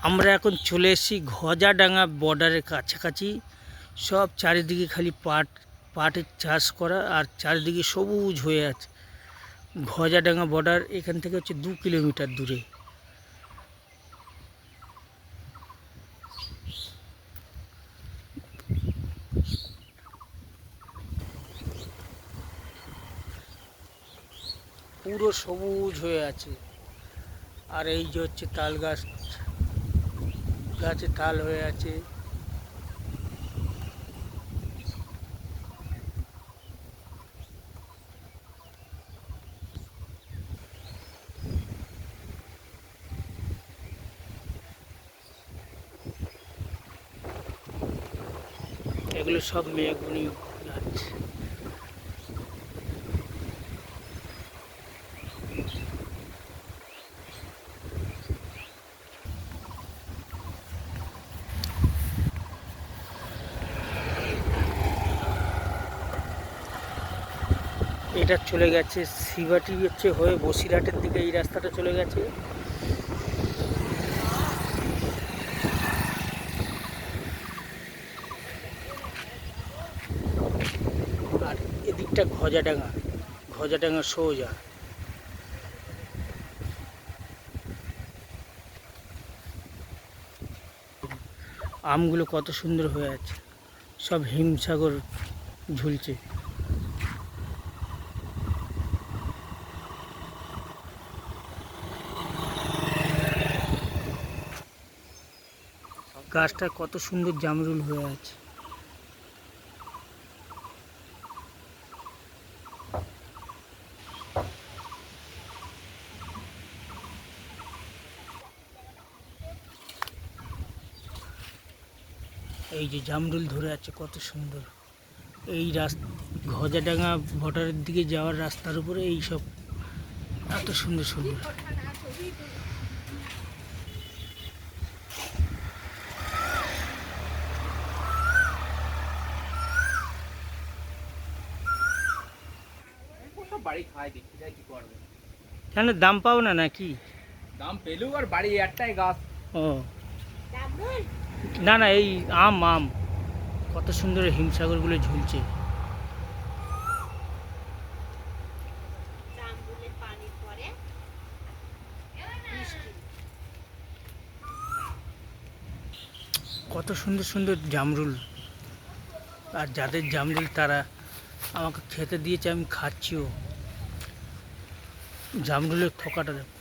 আমরা এখন চলে এসেছি গজাডাঙ্গা বর্ডারের কাছাকাছি। সব চারিদিকে খালি পাটের চাষ করা, আর চারিদিকে সবুজ হয়ে আছে। গজাডাঙ্গা বর্ডার এখান থেকে হচ্ছে 2 কিলোমিটার দূরে। পুরো সবুজ হয়ে আছে। আর এই যে হচ্ছে তাল গাছ, গাছে তাল হয়ে আছে। এগুলো সব মেঘগুনি গাছ। এটা চলে গেছে শিবাটি হচ্ছে হয়ে বসিরহাটের দিকে, এই রাস্তাটা চলে গেছে। আর এদিকটা গজাডাঙ্গা সোজা। আমগুলো কত সুন্দর হয়ে আছে, সব হিমসাগর ঝুলছে। গাছটা কত সুন্দর জামরুল হয়ে আছে। এই যে জামরুল ধরে আছে কত সুন্দর। এই গজাডাঙ্গা বর্ডারের দিকে যাওয়ার রাস্তার উপরে এই সব এত সুন্দর সুন্দর। কেন দাম পাও না নাকি? দাম পেলেও আর বাড়ি একটাই গাছ। ও না না, এই আম কত সুন্দর হিমসাগরগুলো ঝুলছে। কত সুন্দর সুন্দর জামরুল। আর যাদের জামরুল তারা আমাকে খেতে দিয়েছে, আমি খাচ্ছিও। জামরুলের থোকাটা দেখো।